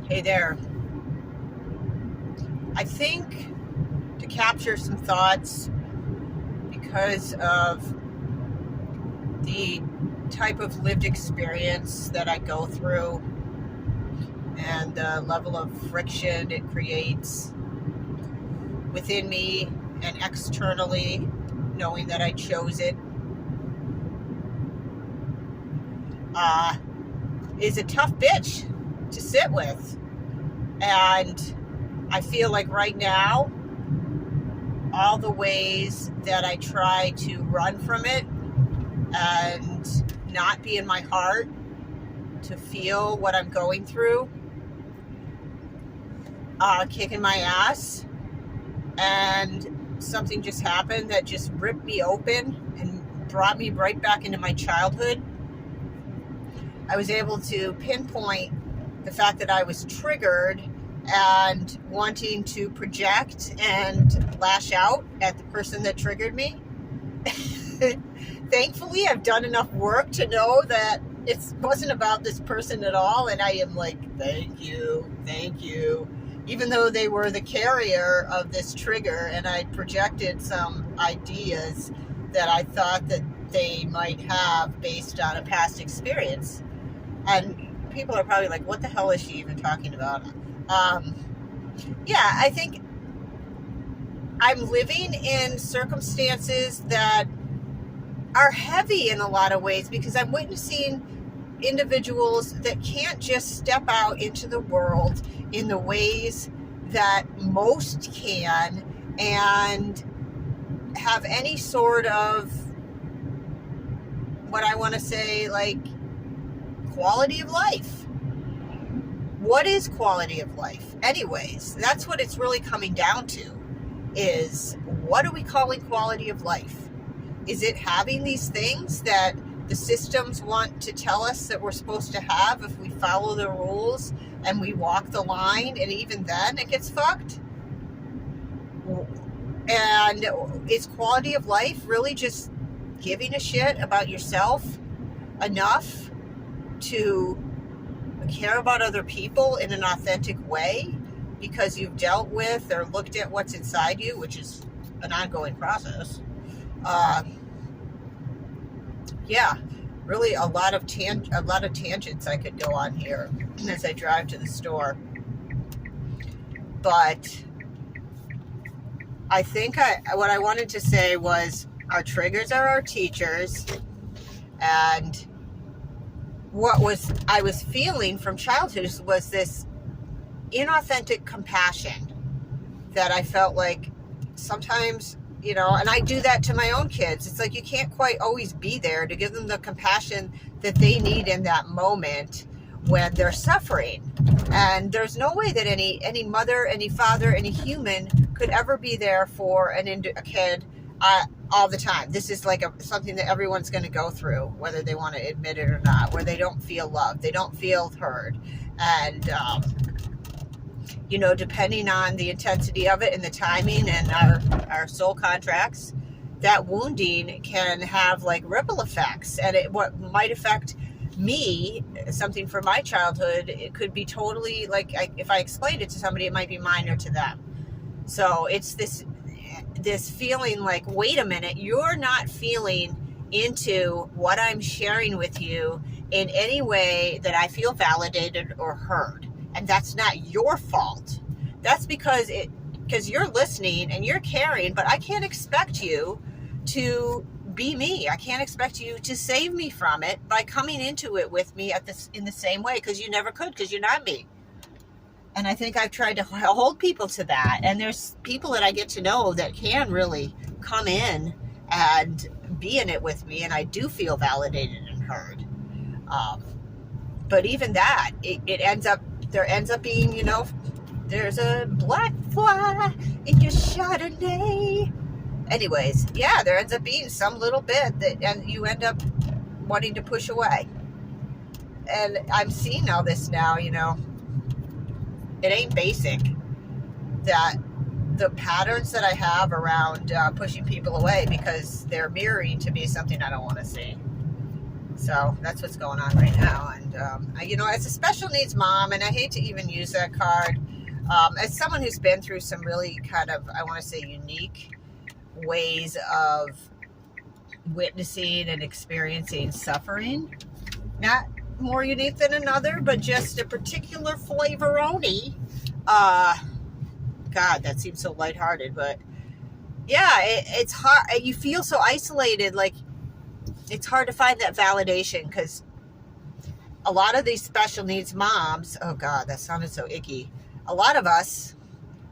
Hey there. I think to capture some thoughts because of the type of lived experience that I go through and the level of friction it creates within me and externally, knowing that I chose it, is a tough bitch to sit with. And I feel like right now, all the ways that I try to run from it and not be in my heart to feel what I'm going through are kicking my ass. And something just happened that just ripped me open and brought me right back into my childhood. I was able to pinpoint the fact that I was triggered and wanting to project and lash out at the person that triggered me. Thankfully, I've done enough work to know that it wasn't about this person at all, and I am like, thank you, even though they were the carrier of this trigger, and I projected some ideas that I thought that they might have based on a past experience. And people are probably like, what the hell is she even talking about? Yeah, I think I'm living in circumstances that are heavy in a lot of ways because I'm witnessing individuals that can't just step out into the world in the ways that most can and have any sort of, what I want to say, like, quality of life. What is quality of life? Anyways, that's what it's really coming down to, is what are we calling quality of life? Is it having these things that the systems want to tell us that we're supposed to have if we follow the rules and we walk the line, and even then it gets fucked? And is quality of life really just giving a shit about yourself enough to care about other people in an authentic way because you've dealt with or looked at what's inside you, which is an ongoing process? Yeah, really a lot of tangents I could go on here as I drive to the store. But I think what I wanted to say was our triggers are our teachers, and what I was feeling from childhood was this inauthentic compassion that I felt like sometimes, and I do that to my own kids. It's like you can't quite always be there to give them the compassion that they need in that moment when they're suffering. And there's no way that any mother, any father, any human could ever be there for a kid all the time. This is like something that everyone's going to go through, whether they want to admit it or not, where they don't feel loved, they don't feel heard. And, depending on the intensity of it and the timing and our soul contracts, that wounding can have like ripple effects. And what might affect me, something from my childhood, it could be totally like, if I explained it to somebody, it might be minor to them. So it's this feeling like, wait a minute, you're not feeling into what I'm sharing with you in any way that I feel validated or heard. And that's not your fault. That's because you're listening and you're caring, but I can't expect you to be me. I can't expect you to save me from it by coming into it with me in the same way, because you never could, because you're not me. And I think I've tried to hold people to that. And there's people that I get to know that can really come in and be in it with me, and I do feel validated and heard. But even that, there ends up being, there's a black fly in your Chardonnay. Anyways, yeah, there ends up being some little bit and you end up wanting to push away. And I'm seeing all this now, it ain't basic that the patterns that I have around pushing people away because they're mirroring to me something I don't want to see. So that's what's going on right now. And, as a special needs mom, and I hate to even use that card, as someone who's been through some really kind of, I want to say, unique ways of witnessing and experiencing suffering, not more unique than another, but just a particular flavoroni. God, that seems so lighthearted, but yeah, it's hard. You feel so isolated, like it's hard to find that validation, because a lot of these special needs moms, oh God, that sounded so icky. A lot of us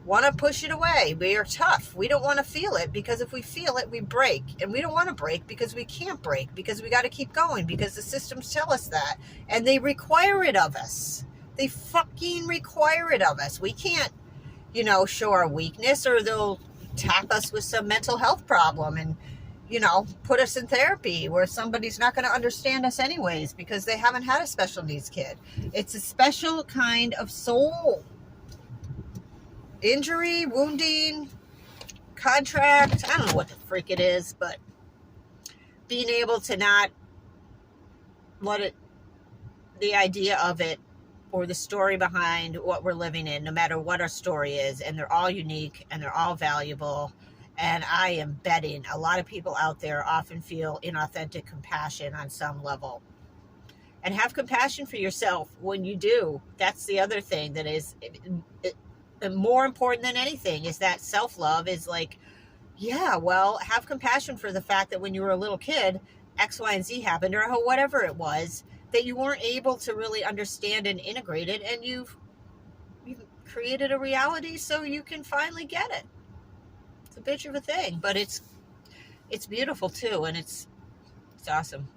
want to push it away. We are tough. We don't want to feel it, because if we feel it, we break. And we don't want to break because we can't break, because we got to keep going, because the systems tell us that. And they require it of us. They fucking require it of us. We can't, show our weakness, or they'll tap us with some mental health problem and, put us in therapy where somebody's not going to understand us anyways, because they haven't had a special needs kid. It's a special kind of soul. Injury, wounding, contract, I don't know what the freak it is, but being able to not let it, the idea of it, or the story behind what we're living in, no matter what our story is, and they're all unique and they're all valuable. And I am betting a lot of people out there often feel inauthentic compassion on some level. And have compassion for yourself when you do. That's the other thing that is more important than anything, is that self-love is like, yeah, well, have compassion for the fact that when you were a little kid, X, Y, and Z happened, or whatever it was, that you weren't able to really understand and integrate it, and you've created a reality so you can finally get it. It's a bitch of a thing, but it's beautiful too, and it's awesome.